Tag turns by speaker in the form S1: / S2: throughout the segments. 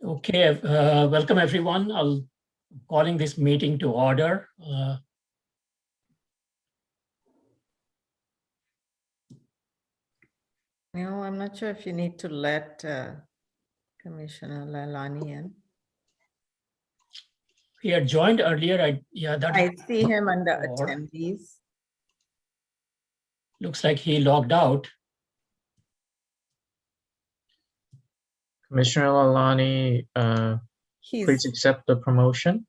S1: Okay, welcome everyone. I'll calling this meeting to order.
S2: No, I'm not sure if you need to let Commissioner Lalani in.
S1: He had joined earlier.
S2: I see him under
S1: Or-
S2: attendees.
S1: Looks like he logged out.
S3: Commissioner Lalani, please accept the promotion.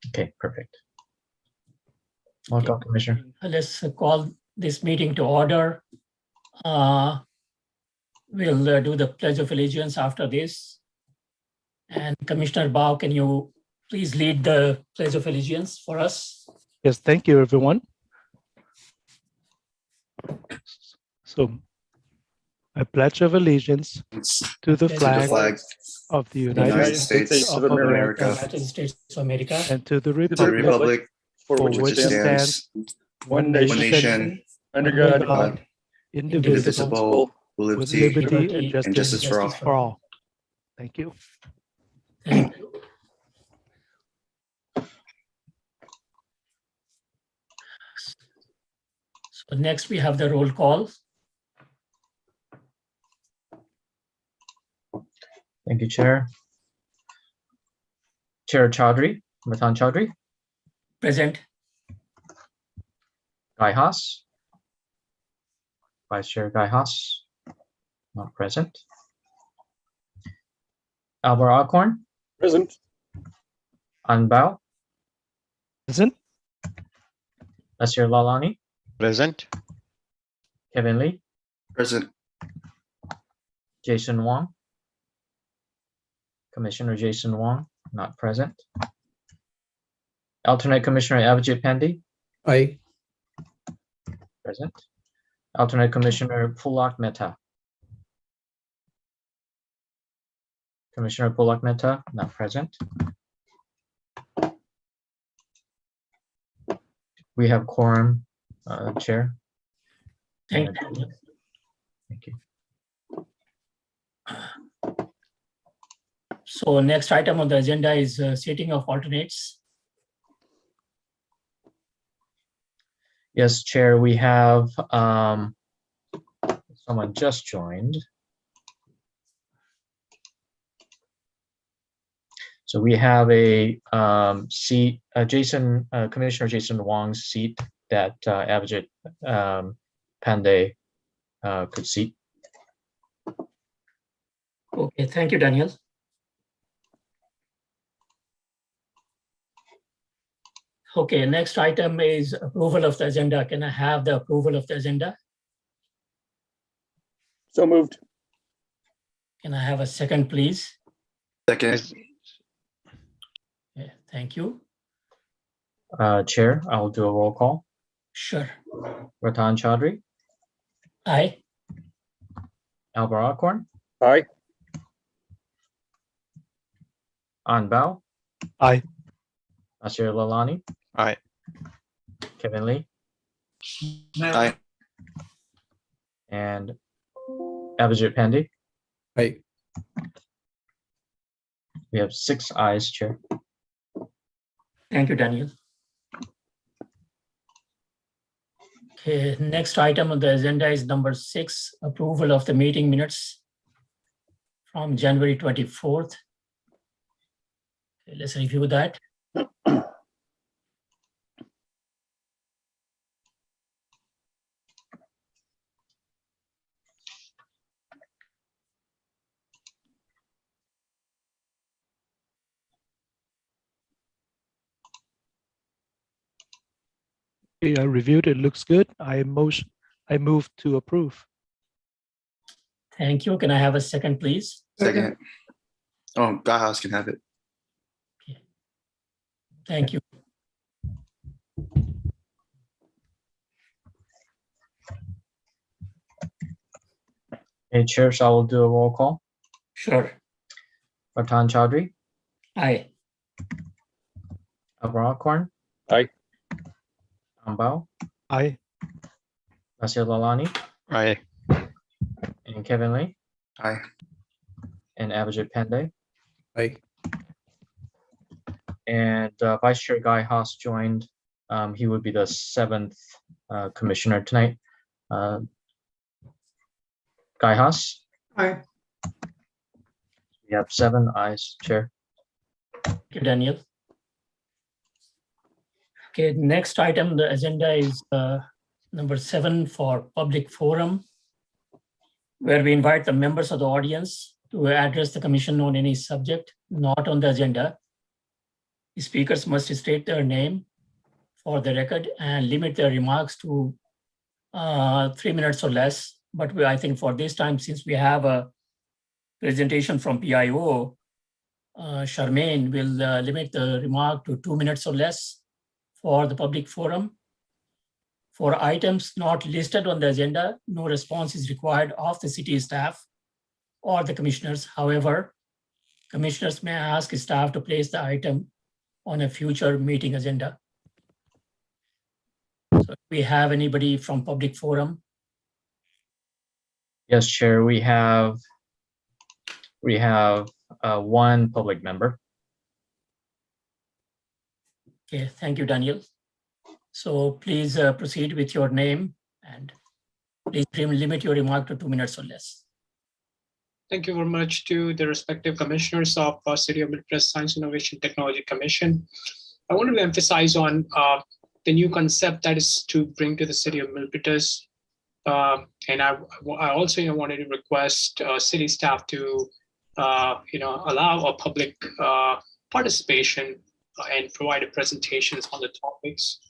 S3: Okay, perfect. Welcome, Commissioner.
S1: Let's call this meeting to order. We'll do the Pledge of Allegiance after this. And Commissioner Bao, can you please lead the Pledge of Allegiance for us?
S4: Yes, thank you, everyone. So, I pledge of allegiance to the flag of the United States of America
S1: United States of America.
S4: and to the
S5: to the
S4: republic
S5: republic
S4: for
S5: which
S4: which
S5: it
S4: it
S5: stands,
S4: one
S5: one
S4: nation,
S5: nation,
S4: under
S5: God,
S4: God, indivisible,
S5: indivisible, with
S4: with
S5: liberty
S4: liberty and
S5: and justice for all.
S4: for all. Thank you.
S1: Thank you. So next we have the roll call.
S3: Thank you, Chair. Chair Chaudhry, Ratan Chaudhry,
S1: Present.
S3: Guy Haas. Vice Chair Guy Haas, not present. Albert Alcorn,
S5: Present.
S3: Anbao,
S4: Present?
S3: Nasir Lalani,
S6: Present.
S3: Kevin Lee,
S5: Present.
S3: Jason Wong. Commissioner Jason Wong, not present. Alternate Commissioner Abhijit Pandi,
S5: Aye.
S3: present. Alternate Commissioner Pulak Mehta. Commissioner Pulak Mehta, not present. We have quorum, Chair.
S1: Thank you.
S3: Thank you.
S1: So next item on the agenda is seating of alternates.
S3: Yes, Chair, we have someone just joined. So we have a seat, Commissioner Jason Wong's seat that Abhijit Pandey could seat.
S1: Okay, thank you, Daniel. Okay, next item is approval of the agenda. Can I have the approval of the agenda?
S5: So moved.
S1: Can I have a second, please?
S5: Second.
S1: Yeah, thank you.
S3: Chair, I'll do a roll call.
S1: Sure.
S3: Ratan Chaudhry,
S1: Aye.
S3: Albert Alcorn,
S5: Aye.
S3: Anbao,
S4: Aye.
S3: Nasir Lalani,
S6: Aye.
S3: Kevin Lee,
S5: Aye.
S3: and Abhijit Pandi.
S5: Aye.
S3: We have 6 ayes, Chair.
S1: Thank you, Daniel. Okay, next item on the agenda is number 6, approval of the meeting minutes from January 24th. Okay, let's review that.
S4: Okay, I reviewed it. Looks good. I move to approve.
S1: Thank you. Can I have a second, please?
S5: Second. Oh, Gajas can have it.
S1: Thank you.
S3: Okay, Chair, so I will do a roll call.
S1: Sure.
S3: Ratan Chaudhry,
S1: Aye.
S3: Albert Alcorn.
S5: Aye.
S3: Anbao,
S4: Aye.
S3: Nasir Lalani,
S6: Aye.
S3: and Kevin Lee.
S5: Aye.
S3: and Abhijit Pandey.
S5: Aye.
S3: And Vice Chair Guy Haas joined. He would be the 7th commissioner tonight. Guy Haas?
S2: Aye.
S3: We have 7 ayes, Chair.
S1: Thank you, Daniel. Okay, next item on the agenda is number 7 for public forum, where we invite the members of the audience to address the commission on any subject not on the agenda. The speakers must state their name for the record and limit their remarks to 3 minutes or less. But I think for this time, since we have a presentation from PIO, Charmaine will limit the remark to 2 minutes or less for the public forum. For items not listed on the agenda, no response is required of the city staff or the commissioners. However, commissioners may ask staff to place the item on a future meeting agenda. So do we have anybody from public forum?
S3: Yes, Chair. We have one public member.
S1: Okay, thank you, Daniel. So please proceed with your name and please limit your remark to 2 minutes or less.
S6: Thank you very much to the respective commissioners of City of Milpitas Science Innovation Technology Commission. I wanted to emphasize on the new concept that is to bring to the City of Milpitas. And I also wanted to request city staff to allow a public participation and provide presentations on the topics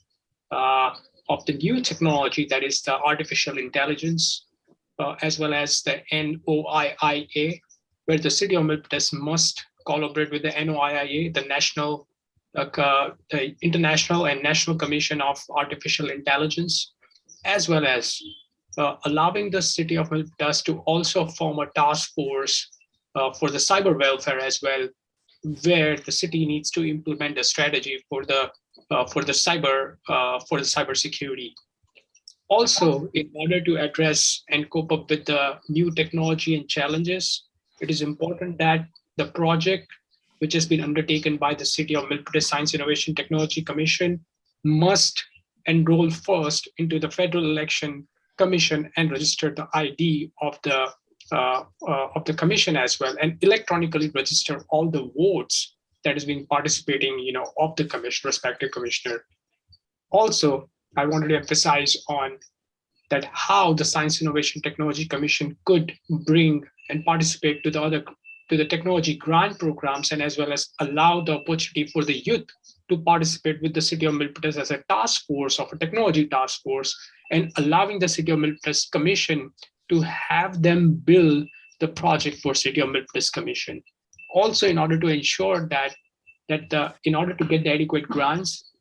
S6: of the new technology, that is the artificial intelligence, as well as the NOIIA, where the City of Milpitas must collaborate with the NOIIA, the National, the International and National Commission of Artificial Intelligence, as well as allowing the City of Milpitas to also form a task force for the cyber welfare as well, where the city needs to implement a strategy for the cyber security. Also, in order to address and cope up with the new technology and challenges, it is important that the project, which has been undertaken by the City of Milpitas Science Innovation Technology Commission, must enroll first into the Federal Election Commission and register the ID of the commission as well, and electronically register all the votes that is being participating, of the commission, respective commissioner. Also, I wanted to emphasize on that how the Science Innovation Technology Commission could bring and participate to the technology grant programs, and as well as allow the opportunity for the youth to participate with the City of Milpitas as a task force of a technology task force, and allowing the City of Milpitas Commission to have them build the project for City of Milpitas Commission. Also, in order to ensure that in order to get the adequate grants,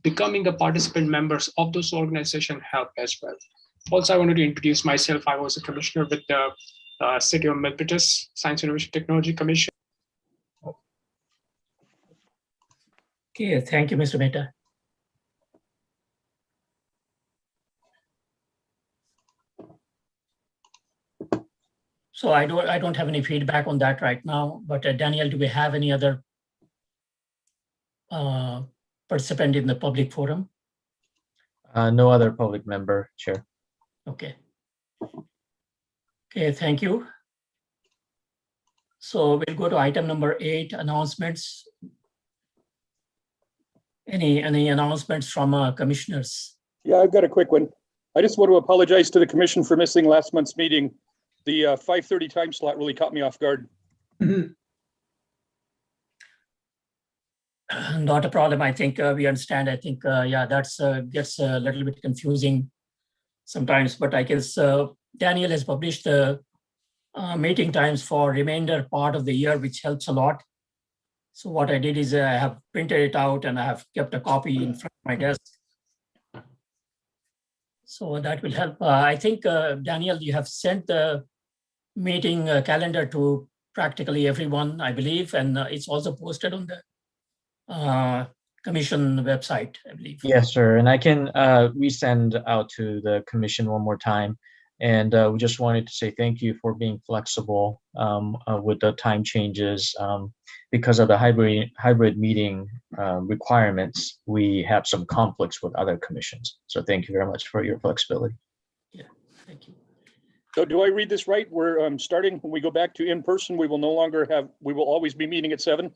S6: becoming the participant members of those organizations help as well. Also, I wanted to introduce myself. I was a commissioner with the City of Milpitas Science Innovation Technology Commission.
S1: Okay, thank you, Mr. Mehta. So I don't have any feedback on that right now, but Daniel, do we have any other participant in the public forum?
S3: No other public member, Chair.
S1: Okay. Okay, thank you. So we'll go to item number 8, announcements. Any announcements from commissioners?
S7: Yeah, I've got a quick one. I just want to apologize to the commission for missing last month's meeting. The 5:30 time slot really caught me off guard.
S1: Not a problem. I think we understand. I think, yeah, that's gets a little bit confusing sometimes, but I guess Daniel has published the meeting times for remainder part of the year, which helps a lot. So what I did is I have printed it out and I have kept a copy in front of my desk. So that will help. I think, Daniel, you have sent the meeting calendar to practically everyone, I believe, and it's also posted on the commission website, I believe.
S3: Yes, sir. And I can resend out to the commission one more time. And we just wanted to say thank you for being flexible with the time changes. Because of the hybrid meeting requirements, we have some conflicts with other commissions. So thank you very much for your flexibility.
S1: Yeah, thank you.
S7: So do I read this right? We're starting, when we go back to in-person, we will always be meeting at 7?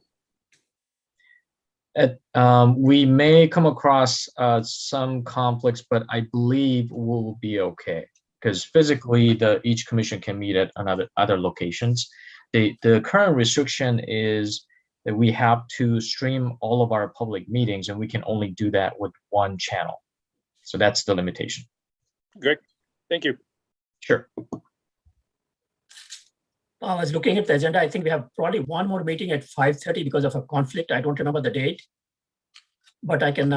S3: We may come across some conflicts, but I believe we'll be okay. Because physically, each commission can meet at other locations. The current restriction is that we have to stream all of our public meetings, and we can only do that with one channel. So that's the limitation.
S7: Great, thank you.
S3: Sure.
S1: I was looking at the agenda. I think we have probably one more meeting at 5:30 because of a conflict. I don't remember the date, but I can,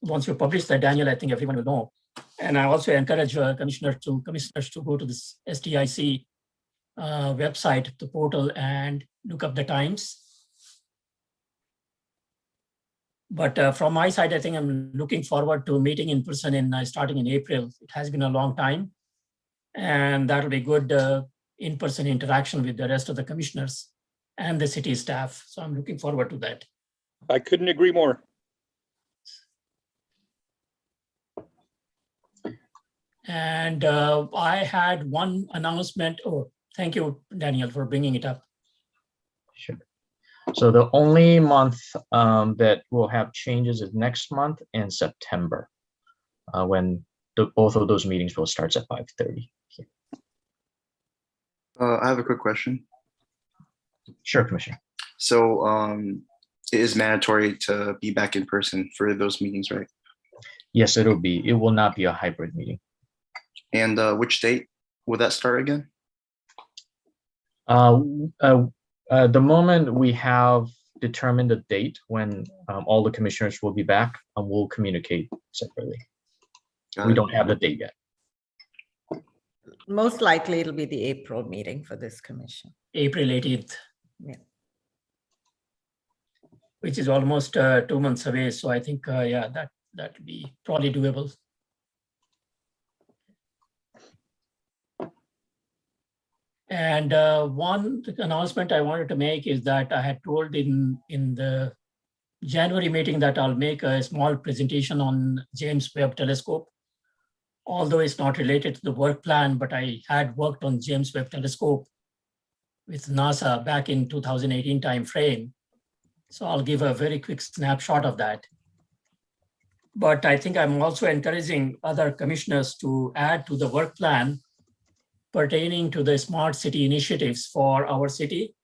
S1: once you publish that, Daniel, I think everyone will know. And I also encourage commissioners to go to this STIC website, the portal, and look up the times. But from my side, I think I'm looking forward to meeting in person starting in April. It has been a long time, and that'll be good in-person interaction with the rest of the commissioners and the city staff. So I'm looking forward to that.
S7: I couldn't agree more.
S1: And I had one announcement. Oh, thank you, Daniel, for bringing it up.
S3: Sure. So the only month that will have changes is next month in September, when both of those meetings will start at 5:30.
S5: I have a quick question.
S3: Sure, Commissioner.
S5: So it is mandatory to be back in person for those meetings, right?
S3: Yes, it'll be. It will not be a hybrid meeting.
S5: And which date will that start again?
S3: The moment we have determined the date when all the commissioners will be back, we'll communicate separately. We don't have the date yet.
S2: Most likely it'll be the April meeting for this commission.
S1: April 18th.
S2: Yeah.
S1: Which is almost 2 months away. So I think, yeah, that'll be probably doable. And one announcement I wanted to make is that I had told in the January meeting that I'll make a small presentation on James Webb Telescope. Although it's not related to the work plan, but I had worked on James Webb Telescope with NASA back in 2018 timeframe. So I'll give a very quick snapshot of that. But I think I'm also encouraging other commissioners to add to the work plan pertaining to the smart city initiatives for our city.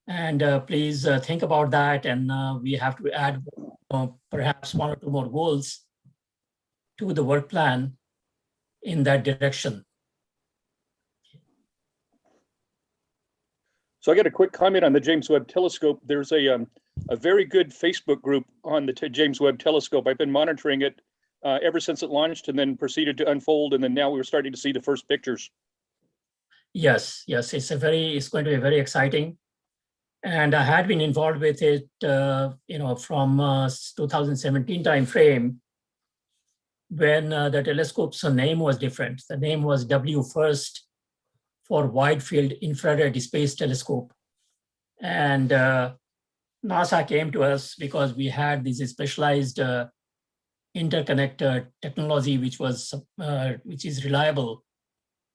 S1: And please think about that. And we have to add perhaps 1 or 2 more goals to the work plan in that direction.
S7: So I got a quick comment on the James Webb Telescope. There's a very good Facebook group on the James Webb Telescope. I've been monitoring it ever since it launched and then proceeded to unfold. And then now we're starting to see the first pictures.
S1: Yes, it's going to be very exciting. And I had been involved with it, from 2017 timeframe, when the telescope's name was different. The name was W1 for Wide Field Infrared Space Telescope. And NASA came to us because we had this specialized interconnect technology, which is reliable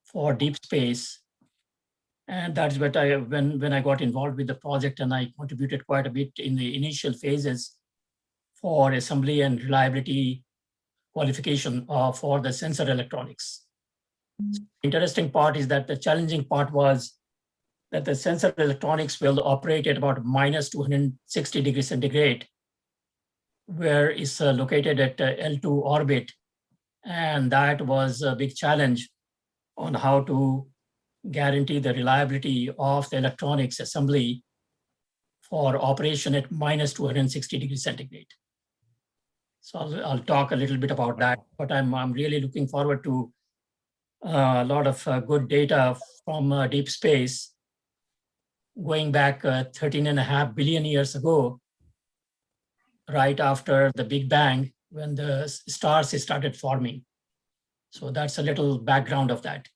S1: for deep space. And that's what when I got involved with the project, and I contributed quite a bit in the initial phases for assembly and reliability qualification for the sensor electronics. Interesting part is that the challenging part was that the sensor electronics will operate at about minus 260 degrees centigrade, where it's located at L2 orbit. And that was a big challenge on how to guarantee the reliability of the electronics assembly for operation at minus 260 degrees centigrade. So I'll talk a little bit about that, but I'm really looking forward to a lot of good data from deep space going back 13.5 billion years ago, right after the Big Bang, when the stars started forming. So that's a little background of that.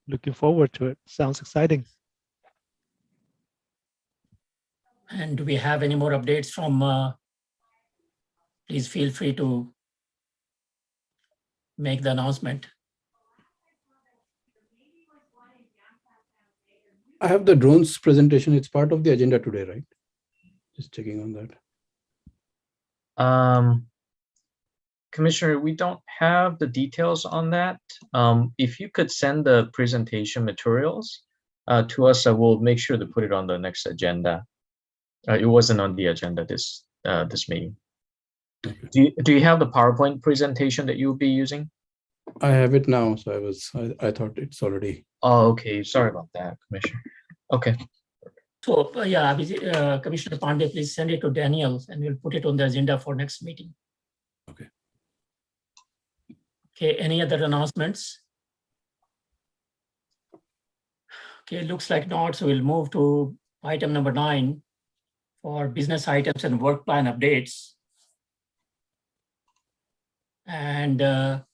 S4: Looking forward to it. Sounds exciting.
S1: And do we have any more updates from, please feel free to make the announcement.
S8: I have the drones presentation. It's part of the agenda today, right? Just checking on that.
S3: Commissioner, we don't have the details on that. If you could send the presentation materials to us, we'll make sure to put it on the next agenda. It wasn't on the agenda this meeting. Do you have the PowerPoint presentation that you'll be using?
S8: I have it now, so I thought it's already.
S3: Oh, okay. Sorry about that, Commissioner. Okay.
S1: So yeah, Commissioner Pandey, please send it to Daniel and we'll put it on the agenda for next meeting.
S8: Okay.
S1: Okay, any other announcements? Okay, looks like not, so we'll move to item number 9 for business items and work plan updates. And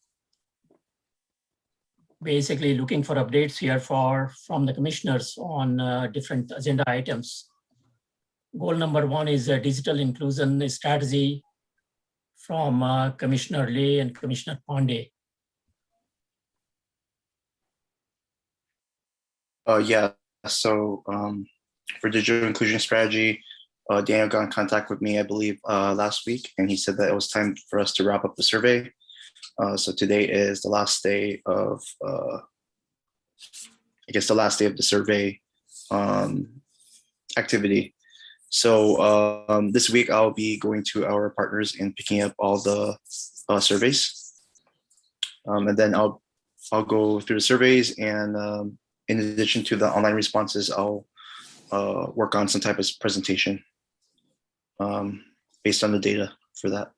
S1: basically looking for updates here from the commissioners on different agenda items. Goal number 1 is a digital inclusion strategy from Commissioner Lay and Commissioner Pandey.
S5: Yeah, so for digital inclusion strategy, Daniel got in contact with me, I believe, last week, and he said that it was time for us to wrap up the survey. So today is the last day of, I guess, the last day of the survey activity. So this week I'll be going to our partners and picking up all the surveys, and then I'll go through the surveys, and in addition to the online responses, I'll work on some type of presentation based on the data for that.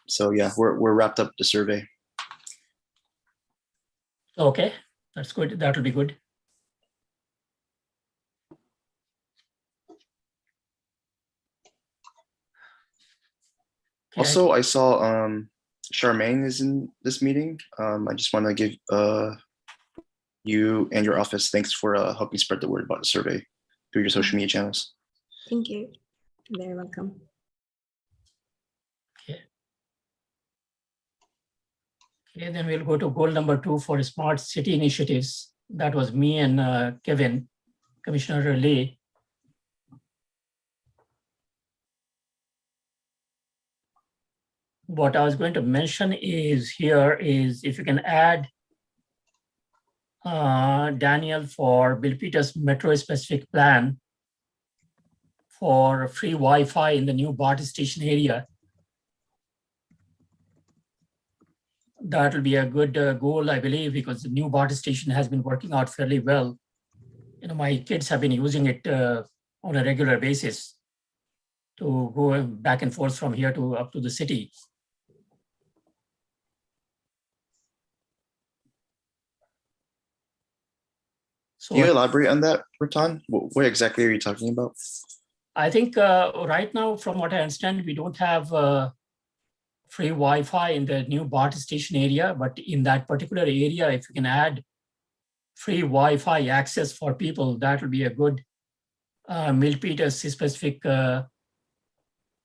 S5: So yeah, we're wrapped up the survey.
S1: Okay, that's good. That'll be good. Okay.
S5: Also, I saw Charmaine is in this meeting. I just want to give you and your office thanks for helping spread the word about the survey through your social media channels.
S9: Thank you. You're very welcome.
S1: Okay, then we'll go to goal number 2 for smart city initiatives. That was me and Kevin, Commissioner Lay. What I was going to mention is if you can add Daniel for Milpitas metro specific plan for free Wi-Fi in the new BART station area. That will be a good goal, I believe, because the new BART station has been working out fairly well. You know, my kids have been using it on a regular basis to go back and forth from here to up to the city. So
S5: Can you elaborate on that, Ratan? What exactly are you talking about?
S1: I think right now, from what I understand, we don't have free Wi-Fi in the new BART station area, but in that particular area, if you can add free Wi-Fi access for people, that will be a good Milpitas specific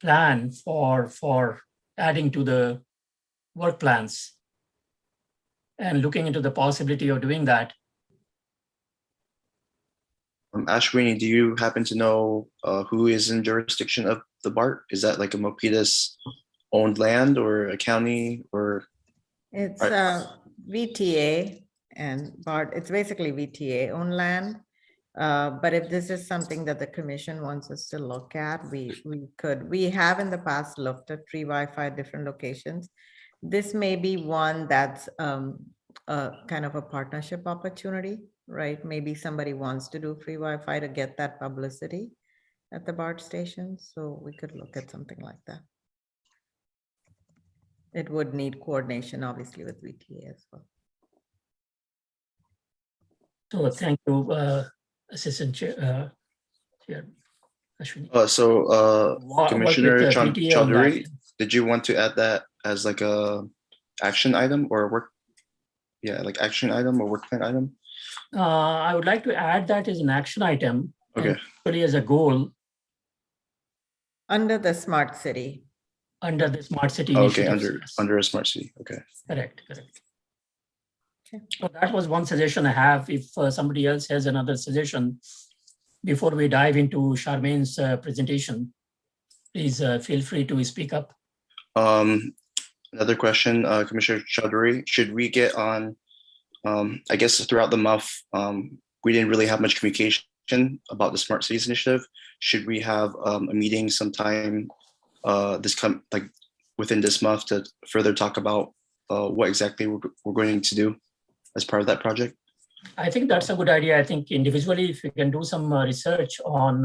S1: plan for adding to the work plans and looking into the possibility of doing that.
S5: Ashwini, do you happen to know who is in jurisdiction of the BART? Is that like a Milpitas owned land or a county or?
S2: It's VTA and BART. It's basically VTA owned land. But if this is something that the commission wants us to look at, we could. We have in the past looked at free Wi-Fi at different locations. This may be one that's kind of a partnership opportunity, right? Maybe somebody wants to do free Wi-Fi to get that publicity at the BART station. So we could look at something like that. It would need coordination, obviously, with VTA as well.
S1: So thank you, Assistant Chair, Ashwini?
S5: So Commissioner
S1: Work with the PTA on that.
S5: Chaudhary, did you want to add that as like a action item or work? Yeah, like action item or work plan item?
S1: I would like to add that as an action item.
S5: Okay.
S1: And actually as a goal
S2: Under the smart city.
S1: under the smart city
S5: Okay,
S1: initiative.
S5: under a smart city. Okay.
S1: Correct.
S2: Okay.
S1: So that was one suggestion I have. If somebody else has another suggestion, before we dive into Charmaine's presentation, please feel free to speak up.
S5: Another question, Commissioner Chaudhary, should we get on, I guess throughout the month, we didn't really have much communication about the Smart Cities Initiative. Should we have a meeting sometime like within this month to further talk about what exactly we're going to do as part of that project?
S1: I think that's a good idea. I think individually, if we can do some research on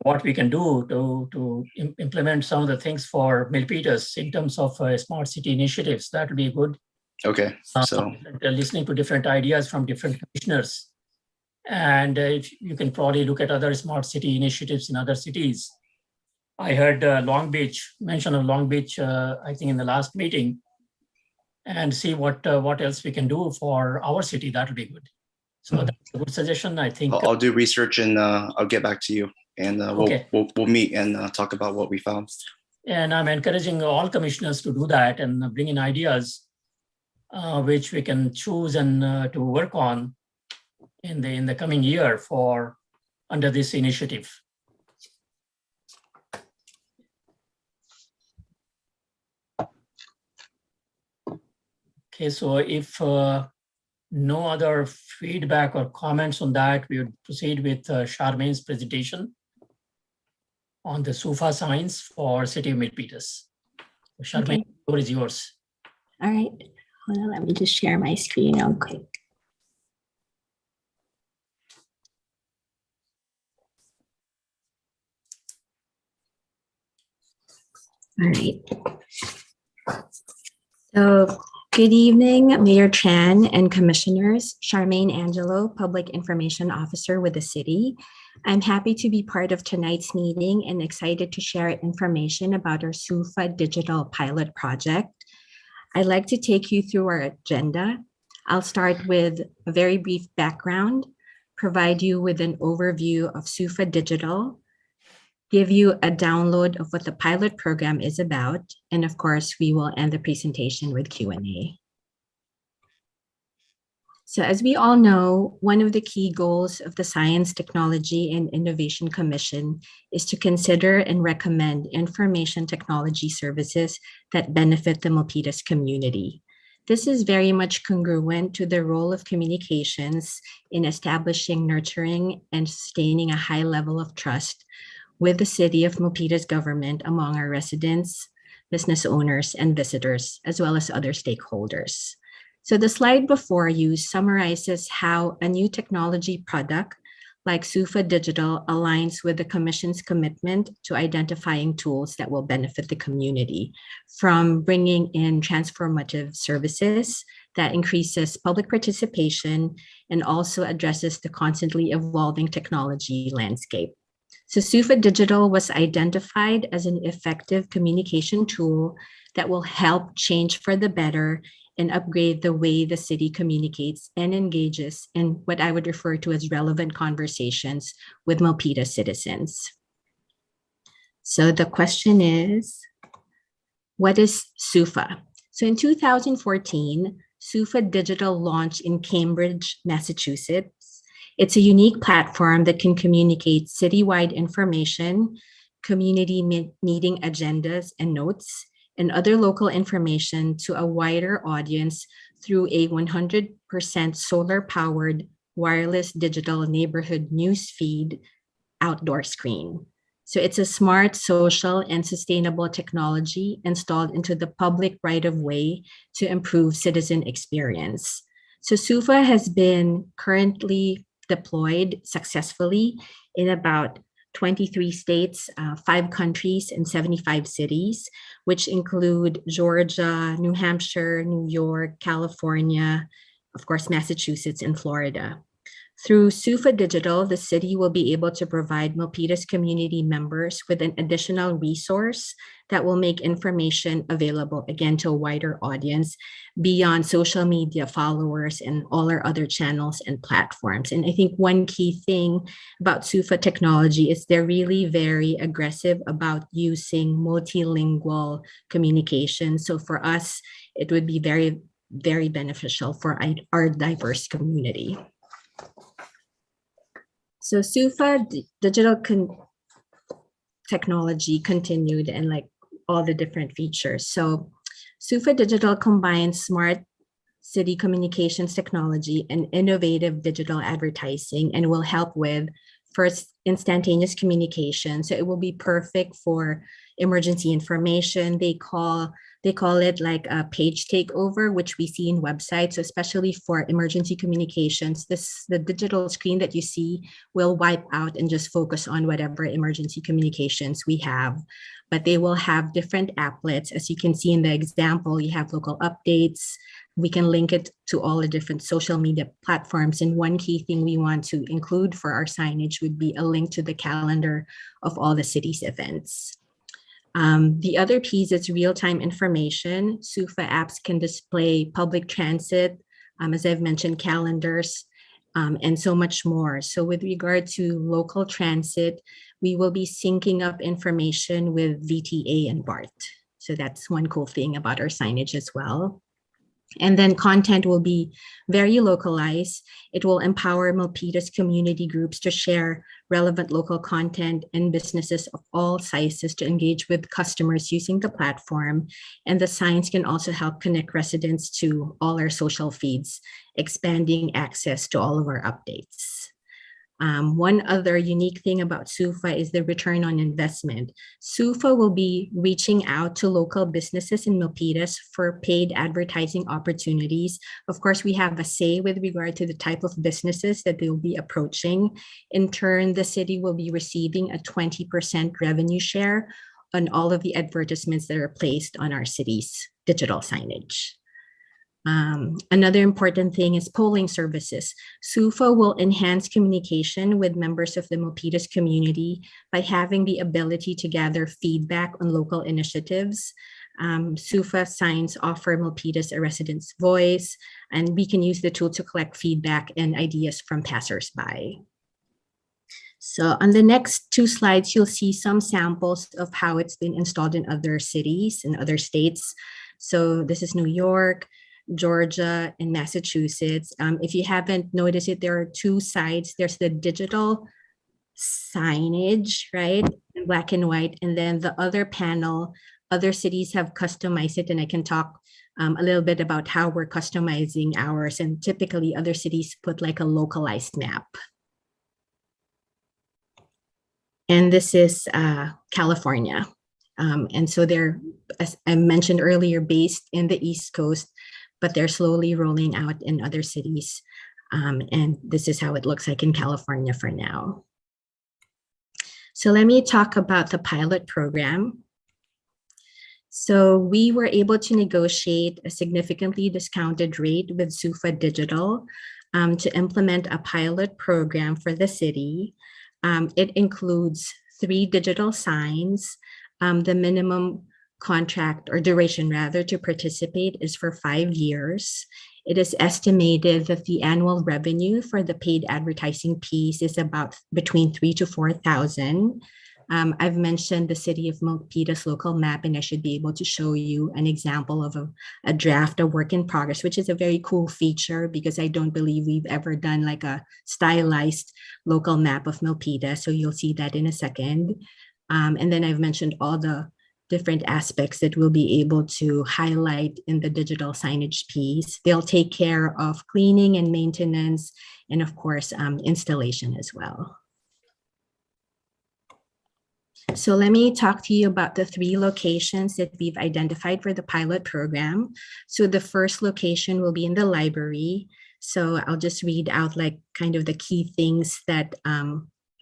S1: what we can do to implement some of the things for Milpitas in terms of smart city initiatives, that would be good.
S5: Okay, so
S1: listening to different ideas from different commissioners. And if you can probably look at other smart city initiatives in other cities. I heard Long Beach, mention of Long Beach, I think in the last meeting, and see what else we can do for our city. That would be good. So that's a good suggestion. I think
S5: I'll do research and I'll get back to you, and
S1: Okay.
S5: we'll meet and talk about what we found.
S1: And I'm encouraging all commissioners to do that and bring in ideas which we can choose and to work on in the coming year for under this initiative. Okay, so if no other feedback or comments on that, we would proceed with Charmaine's presentation on the SUFA signs for City of Milpitas. Charmaine,
S9: Okay.
S1: the floor is yours.
S9: All right. Hold on, let me just share my screen real quick. All right. So good evening, Mayor Chan and commissioners. Charmaine Angelo, Public Information Officer with the city. I'm happy to be part of tonight's meeting and excited to share information about our SUFA digital pilot project. I'd like to take you through our agenda. I'll start with a very brief background, provide you with an overview of SUFA Digital, give you a download of what the pilot program is about, and of course, we will end the presentation with Q&A. So as we all know, one of the key goals of the Science, Technology, and Innovation Commission is to consider and recommend information technology services that benefit the Milpitas community. This is very much congruent to the role of communications in establishing, nurturing, and sustaining a high level of trust with the City of Milpitas government among our residents, business owners, and visitors, as well as other stakeholders. So the slide before you summarizes how a new technology product like SUFA Digital aligns with the Commission's commitment to identifying tools that will benefit the community, from bringing in transformative services that increases public participation and also addresses the constantly evolving technology landscape. So SUFA Digital was identified as an effective communication tool that will help change for the better and upgrade the way the city communicates and engages in what I would refer to as relevant conversations with Milpitas citizens. So the question is, what is SUFA? So in 2014, SUFA Digital launched in Cambridge, Massachusetts. It's a unique platform that can communicate citywide information, community meeting agendas and notes, and other local information to a wider audience through a 100% solar-powered wireless digital neighborhood news feed outdoor screen. So it's a smart, social, and sustainable technology installed into the public right-of-way to improve citizen experience. So SUFA has been currently deployed successfully in about 23 states, 5 countries, and 75 cities, which include Georgia, New Hampshire, New York, California, of course, Massachusetts, and Florida. Through SUFA Digital, the city will be able to provide Milpitas community members with an additional resource that will make information available again to a wider audience beyond social media followers and all our other channels and platforms. And I think one key thing about SUFA technology is they're really very aggressive about using multilingual communication. So for us, it would be very, very beneficial for our diverse community. So SUFA digital technology continued and like all the different features. So SUFA Digital combines smart city communications technology and innovative digital advertising and will help with first instantaneous communication. So it will be perfect for emergency information. They call it like a page takeover, which we see in websites. So especially for emergency communications, the digital screen that you see will wipe out and just focus on whatever emergency communications we have. But they will have different applets. As you can see in the example, you have local updates. We can link it to all the different social media platforms. And one key thing we want to include for our signage would be a link to the calendar of all the city's events. The other piece is real-time information. SUFA apps can display public transit, as I've mentioned, calendars, and so much more. So with regard to local transit, we will be syncing up information with VTA and BART. So that's one cool thing about our signage as well. And then content will be very localized. It will empower Milpitas community groups to share relevant local content and businesses of all sizes to engage with customers using the platform. And the signs can also help connect residents to all our social feeds, expanding access to all of our updates. One other unique thing about SUFA is the return on investment. SUFA will be reaching out to local businesses in Milpitas for paid advertising opportunities. Of course, we have a say with regard to the type of businesses that they will be approaching. In turn, the city will be receiving a 20% revenue share on all of the advertisements that are placed on our city's digital signage. Another important thing is polling services. SUFA will enhance communication with members of the Milpitas community by having the ability to gather feedback on local initiatives. SUFA signs offer Milpitas a resident's voice, and we can use the tool to collect feedback and ideas from passersby. So on the next two slides, you'll see some samples of how it's been installed in other cities and other states. So this is New York, Georgia, and Massachusetts. If you haven't noticed it, there are two sides. There's the digital signage, right, in black and white, and then the other panel, other cities have customized it, and I can talk a little bit about how we're customizing ours. And typically other cities put like a localized map. And this is California. And so they're, as I mentioned earlier, based in the East Coast, but they're slowly rolling out in other cities. And this is how it looks like in California for now. So let me talk about the pilot program. So we were able to negotiate a significantly discounted rate with SUFA Digital to implement a pilot program for the city. It includes 3 digital signs. The minimum contract or duration rather to participate is for 5 years. It is estimated that the annual revenue for the paid advertising piece is about between 3,000 to 4,000. I've mentioned the City of Milpitas local map, and I should be able to show you an example of a draft, a work in progress, which is a very cool feature because I don't believe we've ever done like a stylized local map of Milpitas. So you'll see that in a second. And then I've mentioned all the different aspects that we'll be able to highlight in the digital signage piece. They'll take care of cleaning and maintenance, and of course, installation as well. So let me talk to you about the 3 locations that we've identified for the pilot program. So the first location will be in the library. So I'll just read out like kind of the key things that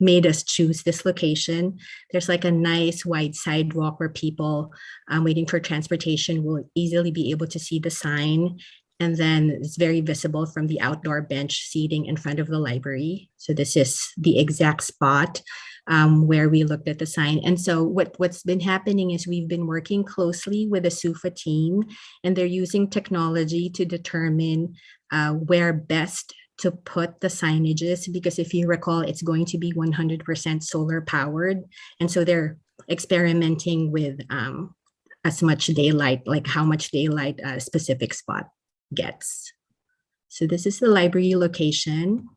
S9: made us choose this location. There's like a nice wide sidewalk where people waiting for transportation will easily be able to see the sign. And then it's very visible from the outdoor bench seating in front of the library. So this is the exact spot where we looked at the sign. And so what's been happening is we've been working closely with the SUFA team, and they're using technology to determine where best to put the signages, because if you recall, it's going to be 100% solar powered. And so they're experimenting with as much daylight, like how much daylight a specific spot gets. So this is the library location.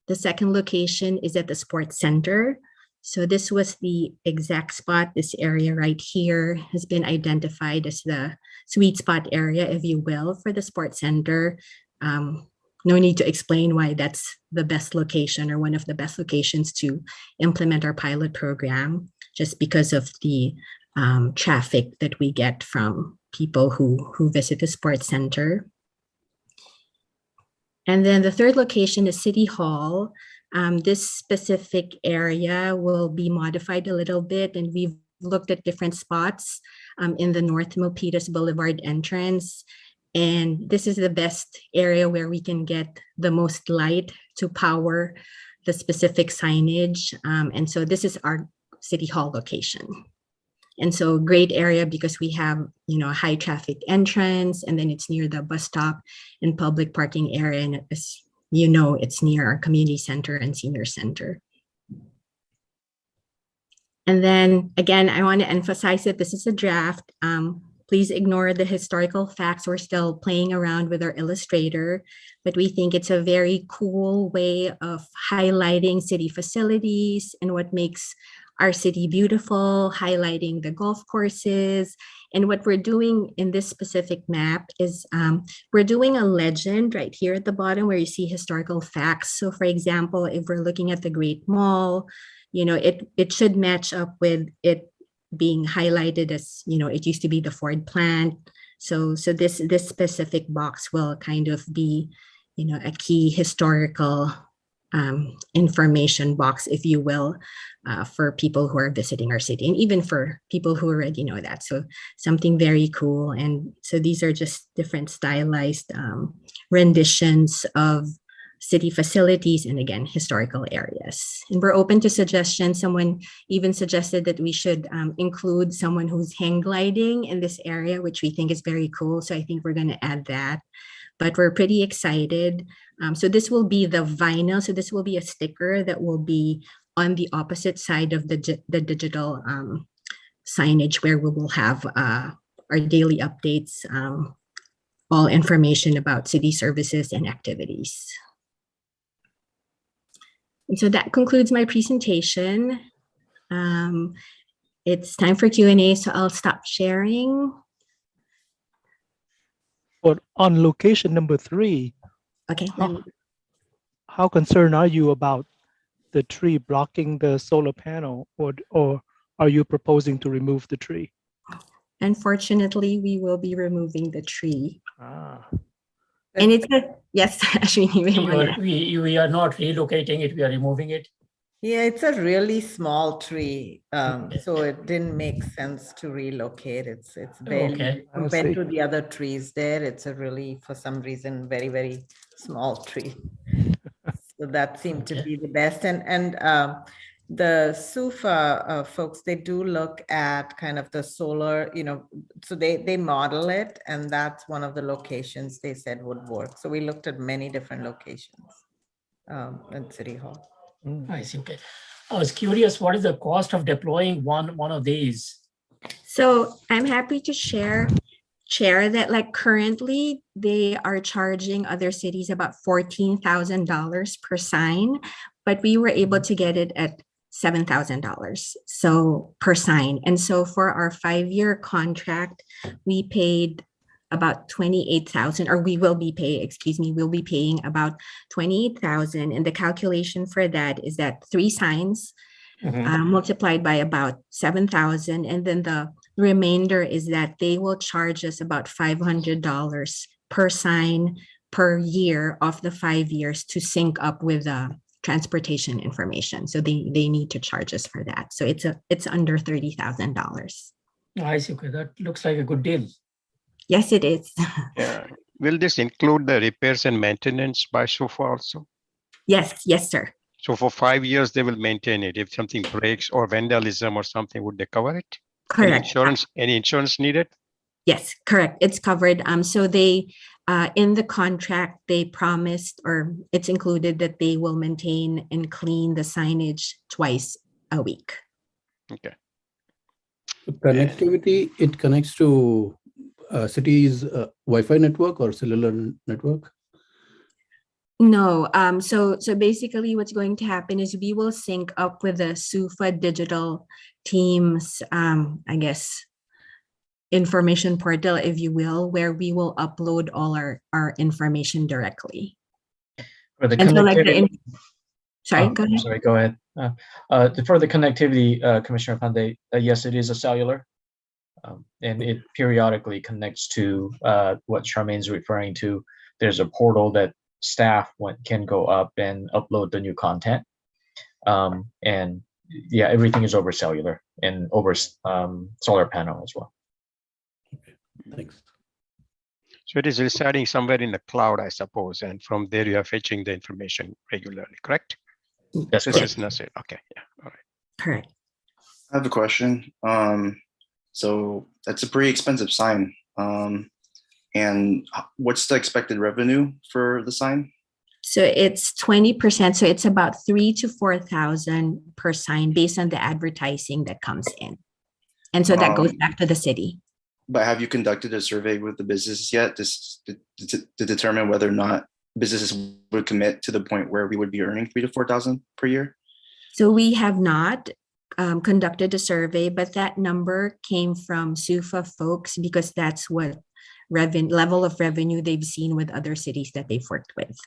S9: The second location is at the sports center. So this was the exact spot. This area right here has been identified as the sweet spot area, if you will, for the sports center. No need to explain why that's the best location or one of the best locations to implement our pilot program, just because of the traffic that we get from people who visit the sports center. And then the third location is City Hall. This specific area will be modified a little bit, and we've looked at different spots in the North Milpitas Boulevard entrance. And this is the best area where we can get the most light to power the specific signage. And so this is our City Hall location. And so great area because we have, a high traffic entrance, and then it's near the bus stop and public parking area. And as you know, it's near our community center and senior center. And then again, I want to emphasize that this is a draft. Please ignore the historical facts. We're still playing around with our illustrator, but we think it's a very cool way of highlighting city facilities and what makes our city beautiful, highlighting the golf courses. And what we're doing in this specific map is we're doing a legend right here at the bottom where you see historical facts. So for example, if we're looking at the Great Mall, it should match up with it being highlighted as, it used to be the Ford plant. So this specific box will kind of be, a key historical information box, if you will, for people who are visiting our city, and even for people who already know that. So something very cool. And so these are just different stylized renditions of city facilities and, again, historical areas. And we're open to suggestions. Someone even suggested that we should include someone who's hang gliding in this area, which we think is very cool. So I think we're going to add that. But we're pretty excited. So this will be the vinyl. So this will be a sticker that will be on the opposite side of the digital signage, where we will have our daily updates, all information about city services and activities. And so that concludes my presentation. It's time for Q&A, so I'll stop sharing.
S4: But on location number 3,
S9: okay,
S4: how concerned are you about the tree blocking the solar panel, or are you proposing to remove the tree?
S9: Unfortunately, we will be removing the tree.
S2: And
S9: it's yes, Ashwini,
S1: we are not relocating it, we are removing it.
S2: Yeah, it's a really small tree, so it didn't make sense to relocate. It's barely compared to the other trees there. It's a really, for some reason, very, very small tree. So that seemed to be the best. And the SUFA folks, they do look at kind of the solar, so they model it, and that's one of the locations they said would work. So we looked at many different locations at City Hall.
S1: I see. Okay. I was curious, what is the cost of deploying one of these?
S9: So I'm happy to share that, like, currently they are charging other cities about $14,000 per sign, but we were able to get it at $7,000 so per sign. And so for our 5-year contract, we paid about $28,000, or we'll be paying about $28,000. And the calculation for that is that 3 signs multiplied by about 7,000. And then the remainder is that they will charge us about $500 per sign per year of the 5 years to sync up with the transportation information. So they need to charge us for that. So it's under $30,000.
S1: I see. Okay, that looks like a good deal.
S9: Yes, it is.
S3: Yeah.
S10: will this include the repairs and maintenance by SUFA also?
S9: Yes, yes, sir.
S10: So for 5 years, they will maintain it. If something breaks or vandalism or something, would they cover it?
S9: Correct.
S10: Any insurance needed?
S9: Yes, correct. It's covered. So they, in the contract, they promised, or it's included that they will maintain and clean the signage twice a week.
S10: Okay.
S8: Connectivity, it connects to city's Wi-Fi network or cellular network?
S9: No, so basically what's going to happen is we will sync up with the SUFA digital team's, I guess, information portal, if you will, where we will upload all our information directly.
S3: For the
S9: And so like
S3: connectivity,
S9: sorry, go ahead.
S3: sorry, go ahead. For the connectivity, Commissioner Pandey, yes, it is a cellular, and it periodically connects to what Charmaine's referring to. There's a portal that staff can go up and upload the new content, and yeah, everything is over cellular and over solar panel as well.
S8: Thanks.
S10: So it is residing somewhere in the cloud, I suppose, and from there you are fetching the information regularly, correct?
S3: That's
S10: This
S3: correct.
S10: is not it. Okay, yeah, all right.
S9: Correct.
S5: I have a question. So that's a pretty expensive sign. And what's the expected revenue for the sign?
S9: So it's 20%. So it's about 3,000 to 4,000 per sign based on the advertising that comes in. And so that goes back to the city.
S5: But have you conducted a survey with the businesses yet to determine whether or not businesses would commit to the point where we would be earning 3,000 to 4,000 per year?
S9: So we have not conducted a survey, but that number came from SUFA folks because that's what level of revenue they've seen with other cities that they've worked with.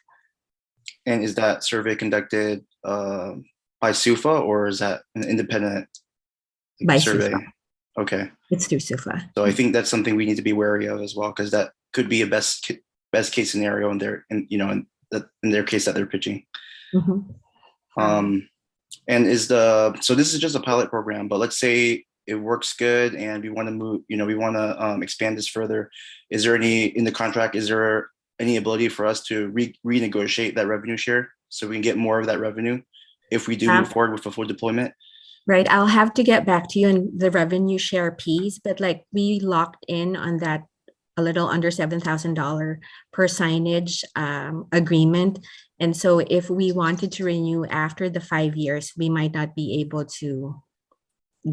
S5: And is that survey conducted by SUFA or is that an independent
S9: By
S5: survey?
S9: SUFA.
S5: Okay.
S9: It's through SUFA.
S5: So I think that's something we need to be wary of as well, because that could be a best case scenario in their case that they're pitching.
S9: Mm-hmm.
S5: And so this is just a pilot program, but let's say it works good and we want to move, we want to expand this further. Is there in the contract, is there any ability for us to renegotiate that revenue share so we can get more of that revenue if we do move forward with a full deployment?
S9: Right. I'll have to get back to you on the revenue share piece, but like we locked in on that a little under $7,000 per signage agreement. And so if we wanted to renew after the 5 years, we might not be able to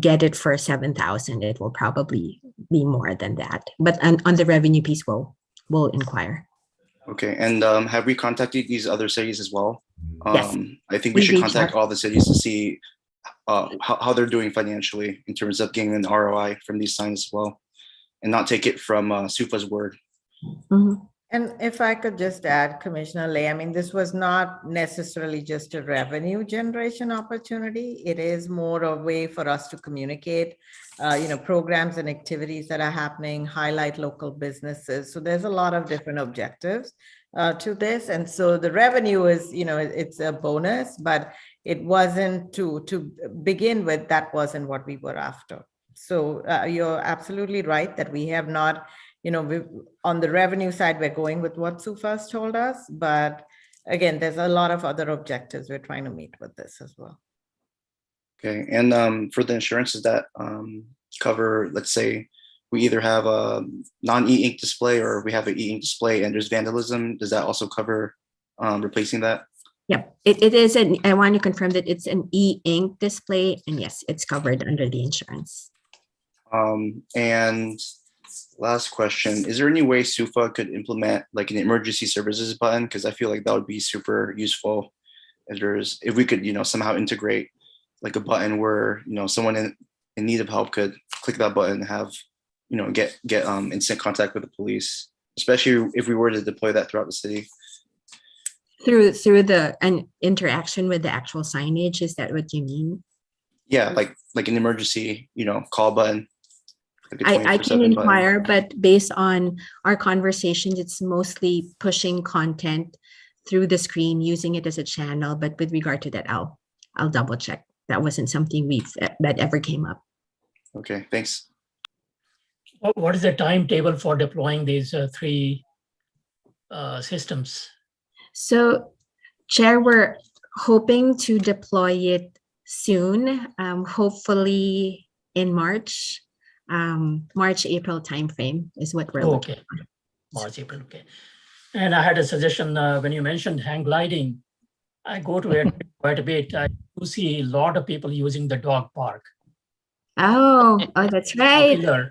S9: get it for 7,000. It will probably be more than that. But on the revenue piece, we'll inquire.
S5: Okay. And have we contacted these other cities as well?
S9: Yes.
S5: I think we should contact all the cities to see how they're doing financially in terms of getting an ROI from these signs as well, and not take it from SUFA's word.
S9: Mm-hmm.
S2: And if I could just add, Commissioner Lay, I mean, this was not necessarily just a revenue generation opportunity. It is more a way for us to communicate, programs and activities that are happening, highlight local businesses. So there's a lot of different objectives to this. And so the revenue is, it's a bonus, but it wasn't to begin with, that wasn't what we were after. So you're absolutely right that we have not, on the revenue side, we're going with what SUFA's told us, but again, there's a lot of other objectives we're trying to meet with this as well.
S5: Okay, and for the insurances that cover, let's say we either have a non-e-ink display or we have an e-ink display and there's vandalism, does that also cover replacing that?
S9: Yep, it is. I want to confirm that it's an e-ink display, and yes, it's covered under the insurance.
S5: And last question, is there any way SUFA could implement like an emergency services button? Because I feel like that would be super useful if we could, somehow integrate like a button where, someone in need of help could click that button and have, get instant contact with the police, especially if we were to deploy that throughout the city.
S9: Through an interaction with the actual signage, is that what you mean?
S5: Yeah, like an emergency, call button. Like
S9: I can inquire, but based on our conversations, it's mostly pushing content through the screen, using it as a channel. But with regard to that, I'll double check. That wasn't something that ever came up.
S5: Okay, thanks.
S1: What is the timetable for deploying these 3 systems?
S9: So, Chair, we're hoping to deploy it soon, hopefully in March, March-April timeframe is what we're looking
S1: Okay, March, April, okay. And I had a suggestion when you mentioned hang gliding. I go to it quite a bit. I do see a lot of people using the dog park.
S9: Oh, that's right.
S1: Popular.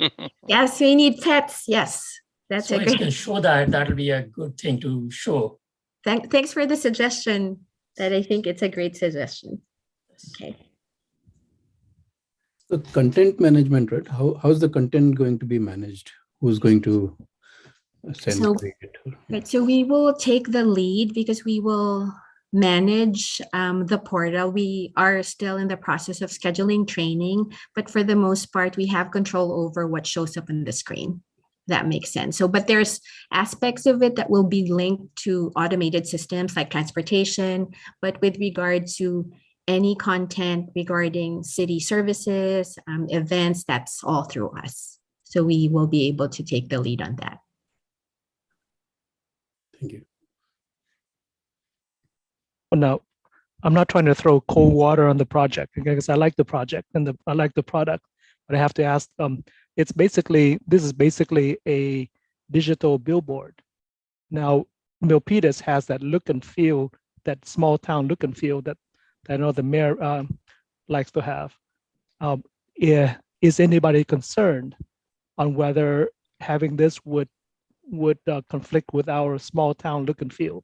S9: Yes, we need pets. Yes, that's
S1: So
S9: a
S1: if you can
S9: great.
S1: show that, that'll be a good thing to show.
S9: Thanks for the suggestion. That I think it's a great suggestion. Okay.
S8: So content management, right? How's the content going to be managed? Who's going to send it?
S9: Right, so we will take the lead because we will manage the portal. We are still in the process of scheduling training, but for the most part, we have control over what shows up on the screen. That makes sense. So, but there's aspects of it that will be linked to automated systems like transportation, but with regard to any content regarding city services, events, that's all through us. So we will be able to take the lead on that.
S8: Thank you.
S4: Well, now, I'm not trying to throw cold water on the project because I like the project and I like the product, but I have to ask, this is basically a digital billboard. Now, Milpitas has that look and feel, that small town look and feel that I know the mayor likes to have. Is anybody concerned on whether having this would conflict with our small town look and feel?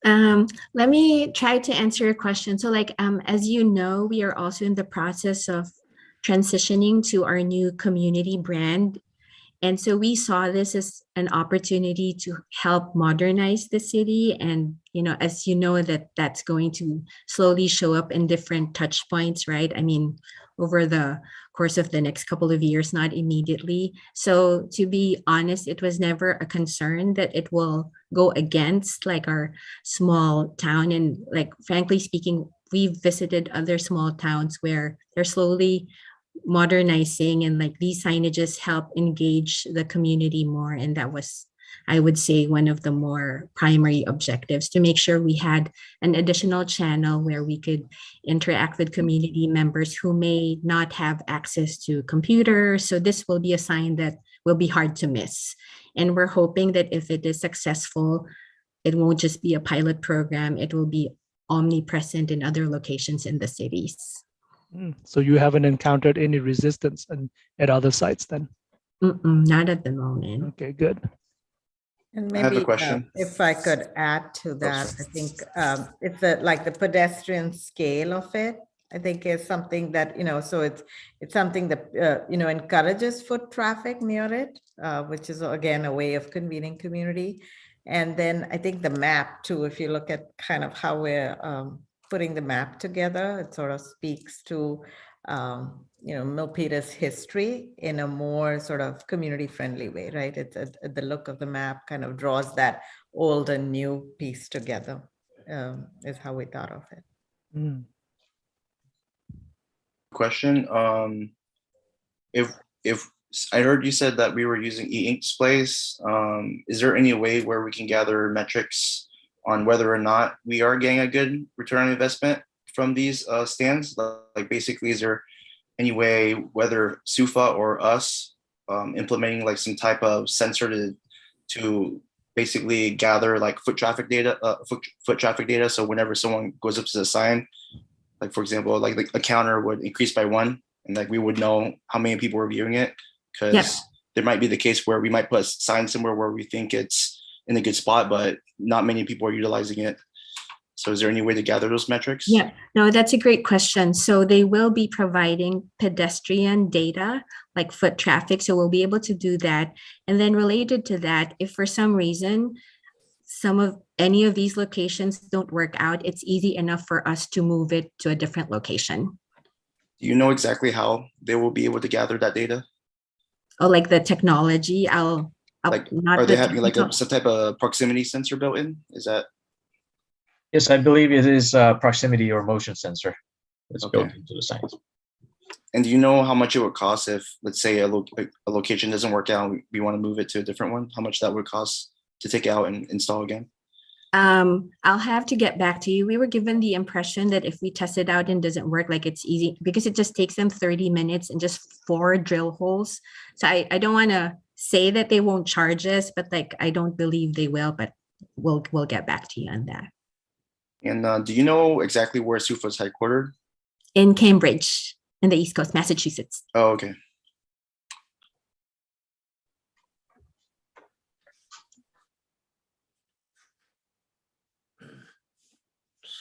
S9: Let me try to answer your question. So like, as you know, we are also in the process of transitioning to our new community brand. And so we saw this as an opportunity to help modernize the city. And, as you know, that's going to slowly show up in different touch points, right? I mean, over the course of the next couple of years, not immediately. So to be honest, it was never a concern that it will go against like our small town. And like, frankly speaking, we've visited other small towns where they're slowly modernizing and like these signages help engage the community more. And that was, I would say, one of the more primary objectives, to make sure we had an additional channel where we could interact with community members who may not have access to computers. So this will be a sign that will be hard to miss. And we're hoping that if it is successful, it won't just be a pilot program, it will be omnipresent in other locations in the cities.
S4: So you haven't encountered any resistance at other sites then?
S9: Not at the moment.
S4: Okay, good.
S2: And
S5: I have a
S2: maybe
S5: question.
S2: if I could add to that, I think it's like the pedestrian scale of it, I think is something that, so it's something that, encourages foot traffic near it, which is again, a way of convening community. And then I think the map too, if you look at kind of how we're putting the map together, it sort of speaks to, Milpitas history in a more sort of community friendly way, right? It's the look of the map kind of draws that old and new piece together, is how we thought of it.
S5: Question. If I heard you said that we were using e-ink displays, is there any way where we can gather metrics on whether or not we are getting a good return on investment from these stands? Like basically, is there any way, whether SUFA or us, implementing like some type of sensor to basically gather like foot traffic data, so whenever someone goes up to the sign, like for example, like a counter would increase by 1, and like we would know how many people were viewing it, because there might be the case where we might put a sign somewhere where we think it's in a good spot, but not many people are utilizing it. So is there any way to gather those metrics?
S9: Yeah, no, that's a great question. So they will be providing pedestrian data like foot traffic. So we'll be able to do that. And then related to that, if for some reason, any of these locations don't work out, it's easy enough for us to move it to a different location.
S5: Do you know exactly how they will be able to gather that data?
S9: Oh, like the technology,
S5: Like, are they having like some type of proximity sensor built in? Is that?
S3: Yes, I believe it is a proximity or motion sensor that's built into the signs.
S5: And do you know how much it would cost if, let's say, a location doesn't work out, and we want to move it to a different one? How much that would cost to take it out and install again?
S9: I'll have to get back to you. We were given the impression that if we test it out and doesn't work, like it's easy because it just takes them 30 minutes and just 4 drill holes. So I don't want to say that they won't charge us, but like I don't believe they will, but we'll get back to you on that.
S5: And do you know exactly where SUFA is headquartered?
S9: In Cambridge, in the East Coast, Massachusetts.
S5: Oh, okay.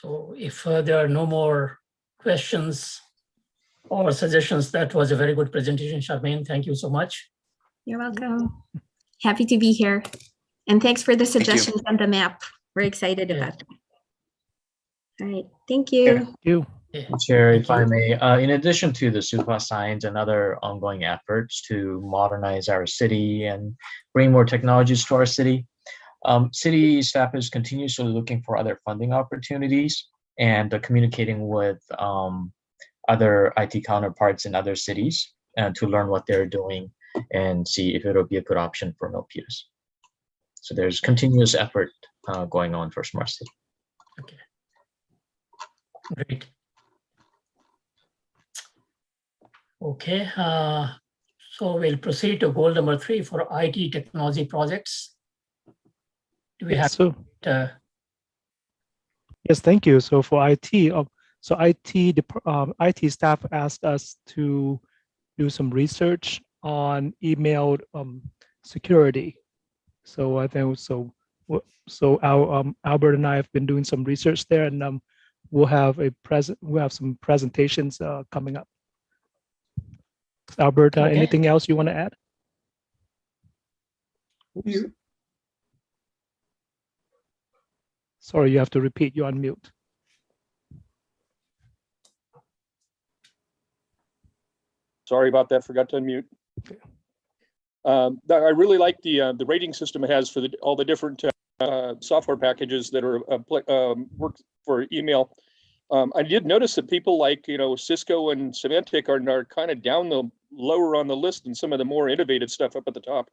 S1: So if there are no more questions or suggestions, that was a very good presentation, Charmaine. Thank you so much.
S9: You're welcome. Happy to be here. And thanks for the
S5: you.
S9: suggestions on the map. We're excited
S1: Yeah.
S9: about that. All right, thank you.
S4: Thank you.
S3: Chair,
S1: Thank
S3: if I
S1: you.
S3: may, in addition to the SUPA signs and other ongoing efforts to modernize our city and bring more technologies to our city, city staff is continuously looking for other funding opportunities and communicating with other IT counterparts in other cities to learn what they're doing and see if it'll be a good option for Milpitas. So there's continuous effort going on for Smart City.
S1: Okay. Great. Okay, so we'll proceed to goal number 3 for IT technology projects. Do we have
S4: So
S1: uh,
S4: yes, thank you. So for IT, IT staff asked us to do some research on email security. So I think so our Albert and I have been doing some research there, and we'll have some presentations coming up. Albert,
S1: Okay.
S4: anything else you want to add? Oops. Sorry, you have to repeat. You're on mute.
S7: Sorry about that. Forgot to unmute.
S4: Okay.
S7: I really like the rating system it has for all the different software packages that are work for email. I did notice that people like Cisco and Symantec are kind of down the lower on the list than some of the more innovative stuff up at the top.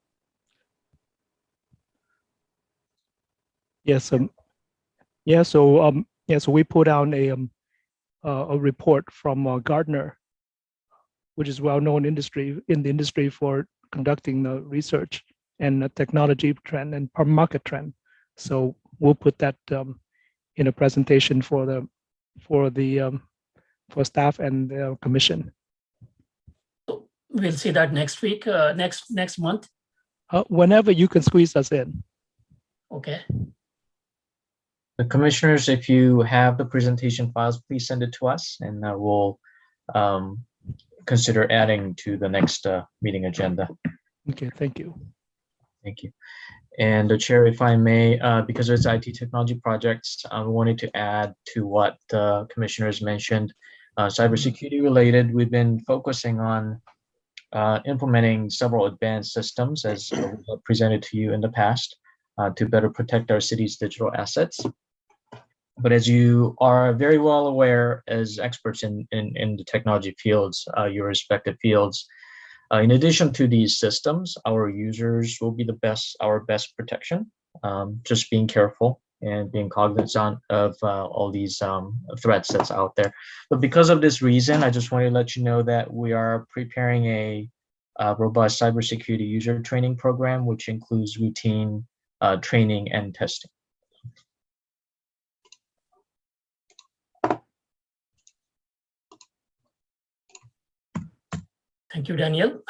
S4: Yes. So we put down a report from Gartner, which is well-known in the industry for conducting the research and the technology trend and market trend. So we'll put that in a presentation for staff and the commission.
S1: we'll see that next week, next month?
S4: Whenever you can squeeze us in.
S1: Okay.
S3: The commissioners, if you have the presentation files, please send it to us and we'll consider adding to the next meeting agenda.
S4: Okay, thank you.
S3: Thank you. And the chair, if I may, because it's IT technology projects, I wanted to add to what the commissioners mentioned, cybersecurity related. We've been focusing on implementing several advanced systems as presented to you in the past to better protect our city's digital assets. But as you are very well aware as experts in the technology fields, your respective fields, in addition to these systems, our users will be our best protection. Just being careful and being cognizant of all these threats that's out there. But because of this reason, I just want to let you know that we are preparing a robust cybersecurity user training program, which includes routine training and testing.
S1: Thank you, Daniel.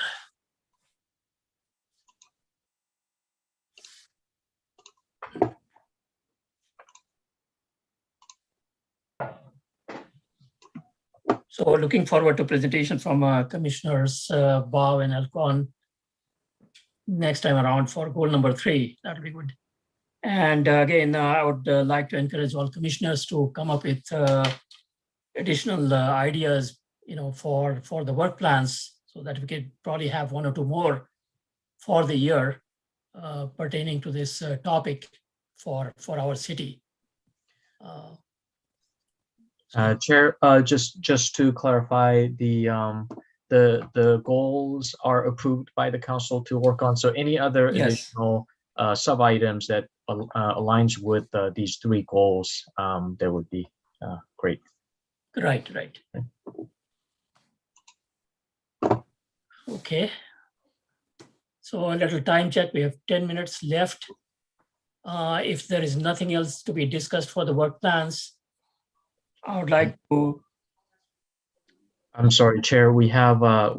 S1: So looking forward to presentation from Commissioners Bao and Alcon next time around for goal number 3. That'll be good. And again, I would like to encourage all commissioners to come up with additional ideas, for the work plans, so that we could probably have 1 or 2 more for the year pertaining to this topic for our city.
S3: Chair, just to clarify, the goals are approved by the council to work on. So any other
S1: Yes.
S3: additional sub items that aligns with these three goals, that would be great.
S1: Right. Okay. So a little time check. We have 10 minutes left. If there is nothing else to be discussed for the work plans, I would like to.
S3: I'm sorry, Chair. We have a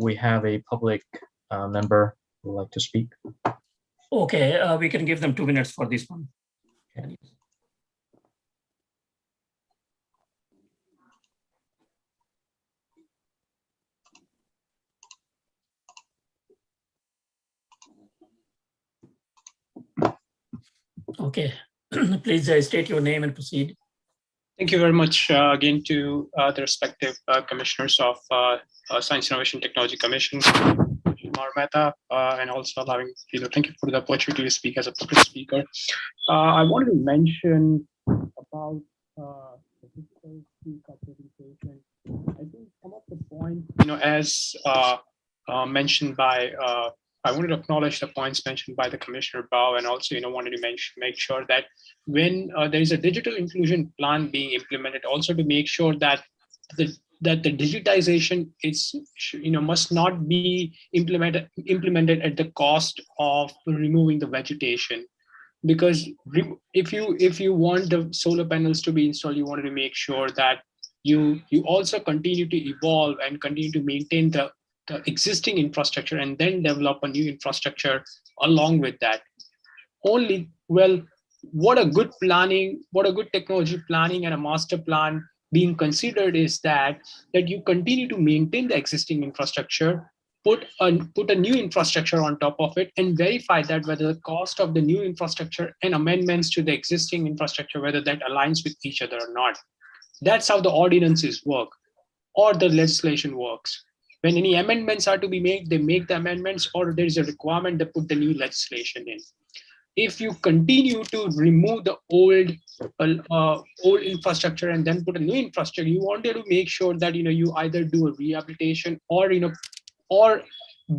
S3: public member who would like to speak.
S1: Okay, we can give them 2 minutes for this one. Okay, please state your name and proceed.
S6: Thank you very much again to the respective commissioners of Science, Innovation, Technology Commission, Kumar Mehta, and also allowing, thank you for the opportunity to speak as a public speaker. I wanted to mention about the digital speaker presentation. I think some of the points, as mentioned by, I wanted to acknowledge the points mentioned by the Commissioner Bao, and also, wanted to make sure that when there is a digital inclusion plan being implemented, also to make sure that the digitization is, must not be implemented at the cost of removing the vegetation. Because if you want the solar panels to be installed, you wanted to make sure that you also continue to evolve and continue to maintain the existing infrastructure and then develop a new infrastructure along with that. What a good technology planning and a master plan being considered is that you continue to maintain the existing infrastructure, put a new infrastructure on top of it, and verify that whether the cost of the new infrastructure and amendments to the existing infrastructure, whether that aligns with each other or not. That's how the ordinances work or the legislation works. When any amendments are to be made, they make the amendments, or there is a requirement to put the new legislation in. If you continue to remove the old infrastructure and then put a new infrastructure, you wanted to make sure that you either do a rehabilitation or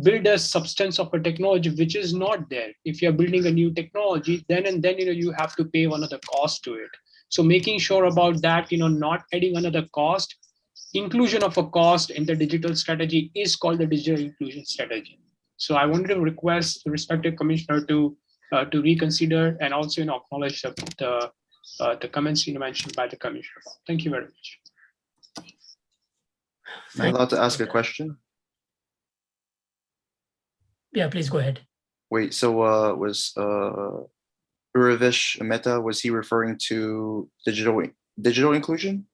S6: build a substance of a technology which is not there. If you're building a new technology, then you have to pay another cost to it. So making sure about that, not adding another cost. Inclusion of a cost in the digital strategy is called the digital inclusion strategy. So I wanted to request the respective commissioner to reconsider and also acknowledge the comments mentioned by the commissioner. Thank you very much.
S5: Am I allowed to ask a question?
S1: Yeah, please go ahead.
S5: Wait, so was Uravish Mehta, was he referring to digital inclusion?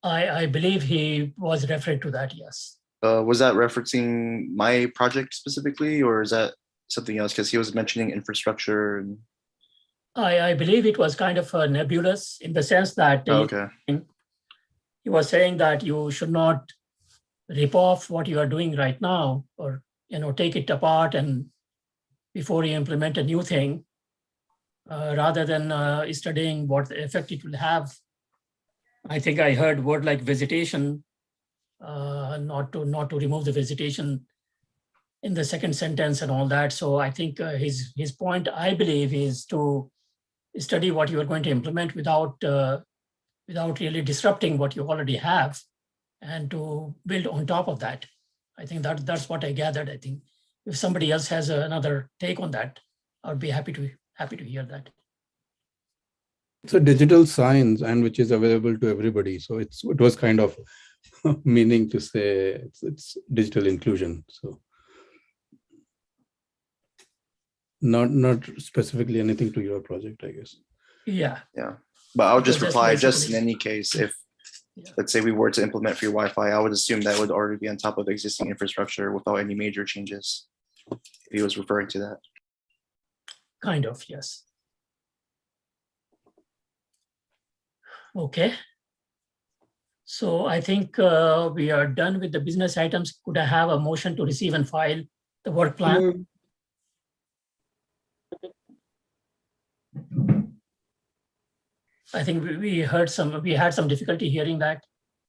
S1: I believe he was referring to that, yes.
S5: Was that referencing my project specifically, or is that something else? Because he was mentioning infrastructure. And...
S1: I believe it was kind of nebulous in the sense that he was saying that you should not rip off what you are doing right now, or take it apart and before you implement a new thing, rather than studying what effect it will have. I think I heard word like vegetation, not to remove the vegetation in the second sentence and all that. So I think his point, I believe, is to study what you are going to implement without really disrupting what you already have, and to build on top of that. I think that's what I gathered. I think if somebody else has another take on that, I would be happy to hear that.
S8: It's a digital science, and which is available to everybody. So it was kind of meaning to say it's digital inclusion. So not specifically anything to your project, I guess.
S1: Yeah.
S5: But I'll just reply, just in any case, if let's say we were to implement free Wi-Fi, I would assume that would already be on top of the existing infrastructure without any major changes, if he was referring to that.
S1: Kind of, yes. Okay. So I think we are done with the business items. Could I have a motion to receive and file the work plan? I think we had some difficulty hearing that.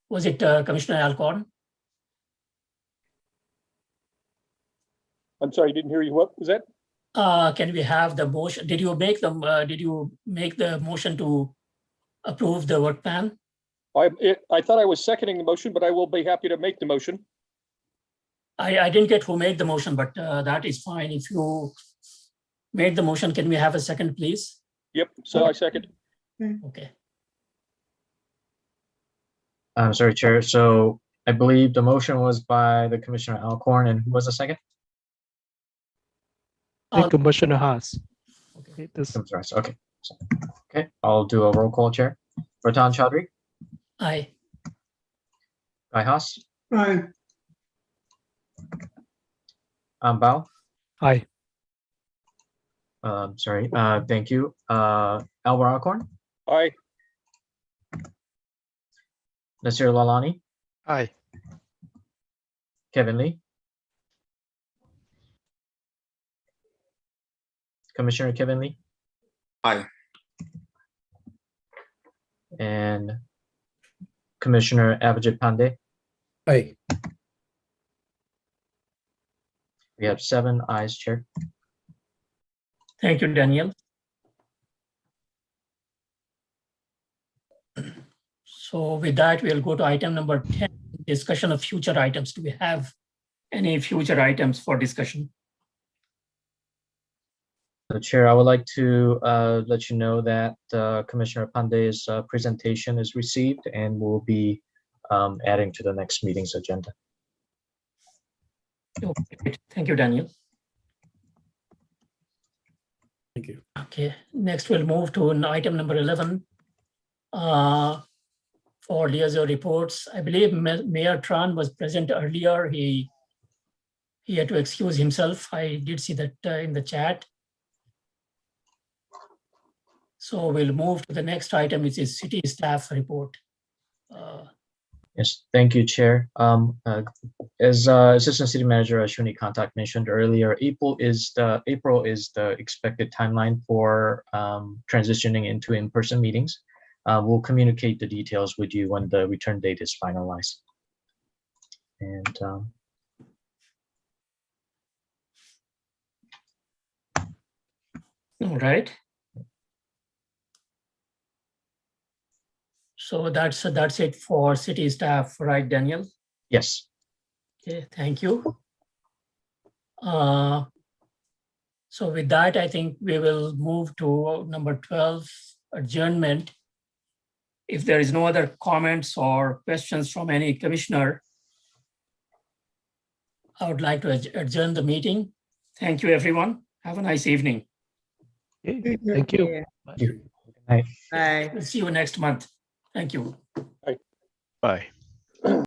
S1: Was it Commissioner Alcorn?
S7: I'm sorry, I didn't hear you. What was that?
S1: Can we have the motion? Did you make the motion to approve the work plan?
S7: I thought I was seconding the motion, but I will be happy to make the motion.
S1: I didn't get who made the motion, but that is fine. If you made the motion, can we have a second, please?
S7: Yep, so I second.
S1: Okay.
S3: I'm sorry, Chair. So I believe the motion was by the Commissioner Alcorn, and who was the second?
S4: I think Commissioner Haas.
S1: Okay.
S4: This,
S3: Okay. Okay, I'll do a roll call, Chair. Ratan Chaudhary,
S1: Aye.
S3: Guy Haas,
S11: Aye.
S3: Bao.
S4: aye.
S3: Sorry. Thank you. Alvar Alcorn,
S7: Aye.
S3: Nasir Lalani,
S10: Aye.
S3: Kevin Lee, Commissioner Kevin Lee,
S5: Aye.
S3: and Commissioner Abhijit Pandey.
S8: Aye.
S3: We have 7 ayes, Chair.
S1: Thank you, Daniel. So with that, we'll go to item number 10, discussion of future items. Do we have any future items for discussion?
S3: So, Chair, I would like to let you know that Commissioner Pandey's presentation is received and will be adding to the next meeting's agenda.
S1: Okay, great. Thank you, Daniel.
S8: Thank you.
S1: Okay, next we'll move to item number 11. For liaison reports, I believe Mayor Tran was present earlier. He had to excuse himself. I did see that in the chat. So we'll move to the next item, which is city staff report.
S3: Yes, thank you, Chair. As Assistant City Manager Ashwini Kantak mentioned earlier, April is the expected timeline for transitioning into in-person meetings. We'll communicate the details with you when the return date is finalized. And
S1: all right. So that's it for city staff, right, Daniel?
S3: yes,
S1: Okay, thank you. So with that, I think we will move to number 12, adjournment. If there is no other comments or questions from any commissioner, I would like to adjourn the meeting. Thank you, everyone. Have a nice evening.
S4: Okay, thank you.
S2: Yeah.
S3: good night.
S2: Bye.
S1: We'll see you next month. Thank you.
S10: Bye.